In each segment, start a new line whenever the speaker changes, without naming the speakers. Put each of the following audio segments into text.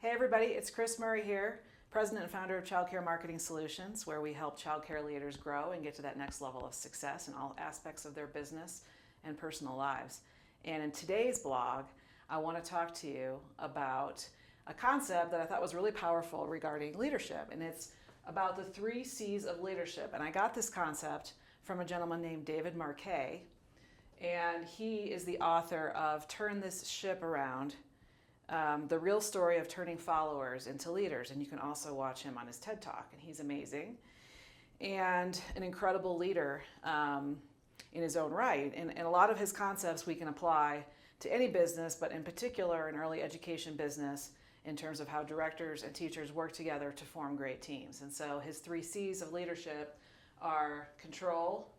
Hey everybody, it's Chris Murray here, President and Founder of Childcare Marketing Solutions, where we help childcare leaders grow and get to that next level of success in all aspects of their business and personal lives. And in today's blog, I want to talk to you about a concept that I thought was really powerful regarding leadership, and it's about the 3 C's of leadership. And I got this concept from a gentleman named David Marquet, and he is the author of Turn This Ship Around, the real story of turning followers into leaders. And you can also watch him on his TED Talk, and he's amazing and an incredible leader in his own right. And a lot of his concepts we can apply to any business, but in particular an early education business, in terms of how directors and teachers work together to form great teams. And so his 3 C's of leadership are control,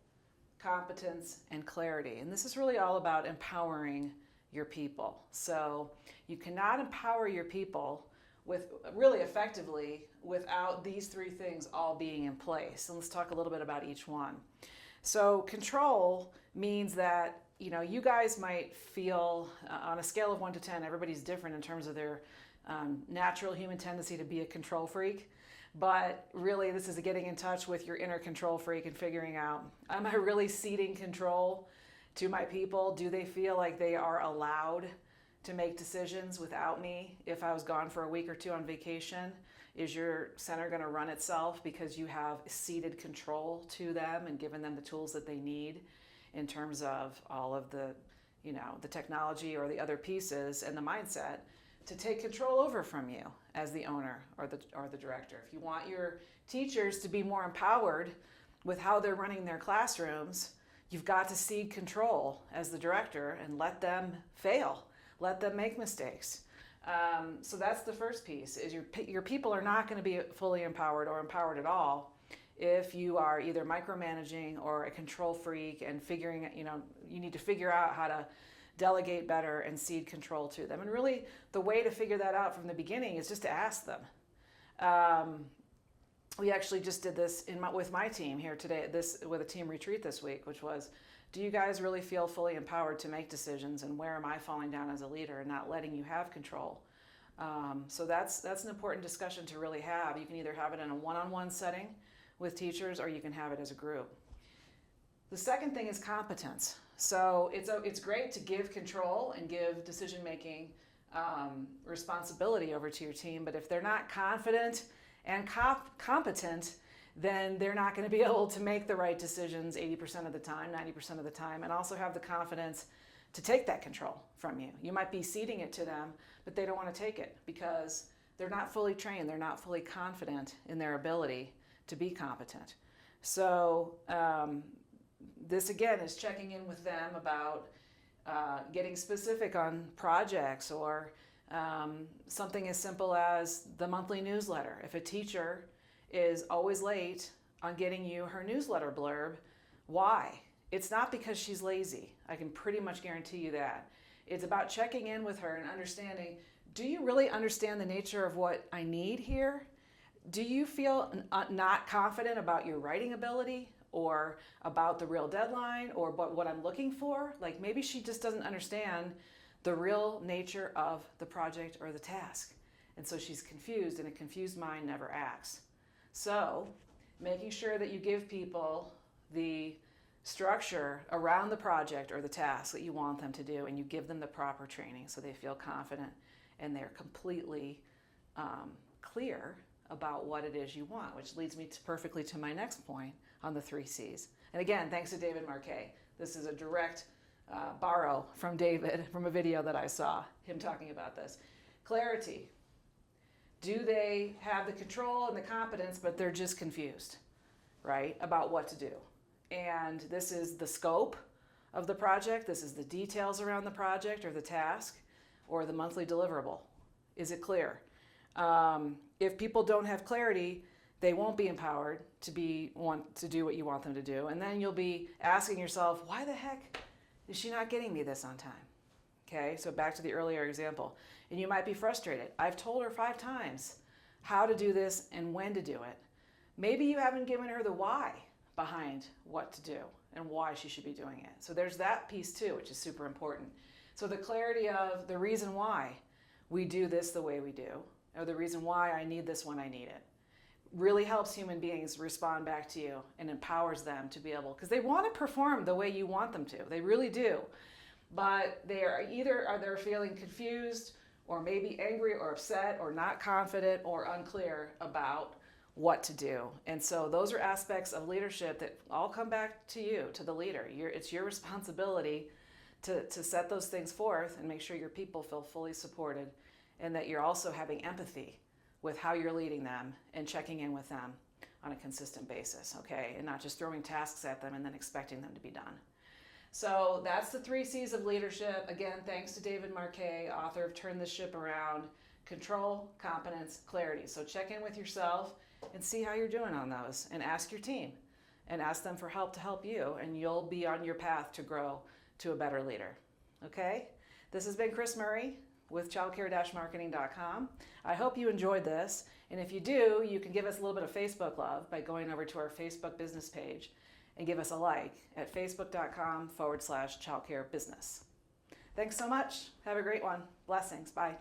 competence, and clarity. And this is really all about empowering your people. So you cannot empower your people with really effectively without these 3 things all being in place. And let's talk a little bit about each one. So control means that you guys might feel on a scale of 1 to 10, everybody's different in terms of their natural human tendency to be a control freak. But really, this is getting in touch with your inner control freak and figuring out, am I really ceding control to my people? Do they feel like they are allowed to make decisions without me? If I was gone for a week or 2 on vacation, is your center going to run itself because you have ceded control to them and given them the tools that they need in terms of all of the, the technology or the other pieces and the mindset to take control over from you as the owner or the director? If you want your teachers to be more empowered with how they're running their classrooms, you've got to cede control as the director and let them fail, let them make mistakes. So that's the first piece, is your people are not going to be fully empowered or empowered at all if you are either micromanaging or a control freak and figuring, you need to figure out how to delegate better and cede control to them. And really, the way to figure that out from the beginning is just to ask them. We actually just did this with my team here today, with a team retreat this week, which was, do you guys really feel fully empowered to make decisions, and where am I falling down as a leader and not letting you have control? So that's an important discussion to really have. You can either have it in a one-on-one setting with teachers, or you can have it as a group. The second thing is competence. So it's great to give control and give decision-making responsibility over to your team, but if they're not confident and competent, then they're not going to be able to make the right decisions 80% of the time, 90% of the time, and also have the confidence to take that control from you. You might be ceding it to them, but they don't want to take it because they're not fully trained, they're not fully confident in their ability to be competent. So this again is checking in with them about getting specific on projects, or something as simple as the monthly newsletter. If a teacher is always late on getting you her newsletter blurb, why? It's not because she's lazy. I can pretty much guarantee you that. It's about checking in with her and understanding, do you really understand the nature of what I need here? Do you feel not confident about your writing ability, or about the real deadline, or what I'm looking for? Like, maybe she just doesn't understand the real nature of the project or the task. And so she's confused, and a confused mind never acts. So making sure that you give people the structure around the project or the task that you want them to do, and you give them the proper training so they feel confident and they're completely clear about what it is you want, which leads me perfectly to my next point on the 3 C's. And again, thanks to David Marquet. This is a direct borrow from David from a video that I saw him talking about this. Clarity. Do they have the control and the competence, but they're just confused, right, about what to do? And this is the scope of the project. This is the details around the project or the task or the monthly deliverable. Is it clear? If people don't have clarity, they won't be empowered to want to do what you want them to do. And then you'll be asking yourself, why the heck is she not getting me this on time? Okay, so back to the earlier example. And you might be frustrated. I've told her 5 times how to do this and when to do it. Maybe you haven't given her the why behind what to do and why she should be doing it. So there's that piece too, which is super important. So the clarity of the reason why we do this the way we do, or the reason why I need this when I need it. Really helps human beings respond back to you and empowers them to be able, because they want to perform the way you want them to. They really do. But they're feeling confused or maybe angry or upset or not confident or unclear about what to do. And so those are aspects of leadership that all come back to you, to the leader. It's your responsibility to set those things forth and make sure your people feel fully supported, and that you're also having empathy with how you're leading them and checking in with them on a consistent basis, okay? And not just throwing tasks at them and then expecting them to be done. So that's the 3 C's of leadership. Again, thanks to David Marquet, author of Turn This Ship Around: Control, Competence, Clarity. So check in with yourself and see how you're doing on those, and ask your team and ask them for help to help you, and you'll be on your path to grow to a better leader. Okay? This has been Chris Murray with childcare-marketing.com. I hope you enjoyed this, and if you do, you can give us a little bit of Facebook love by going over to our Facebook business page and give us a like at facebook.com/childcarebusiness. Thanks so much. Have a great one. Blessings. Bye.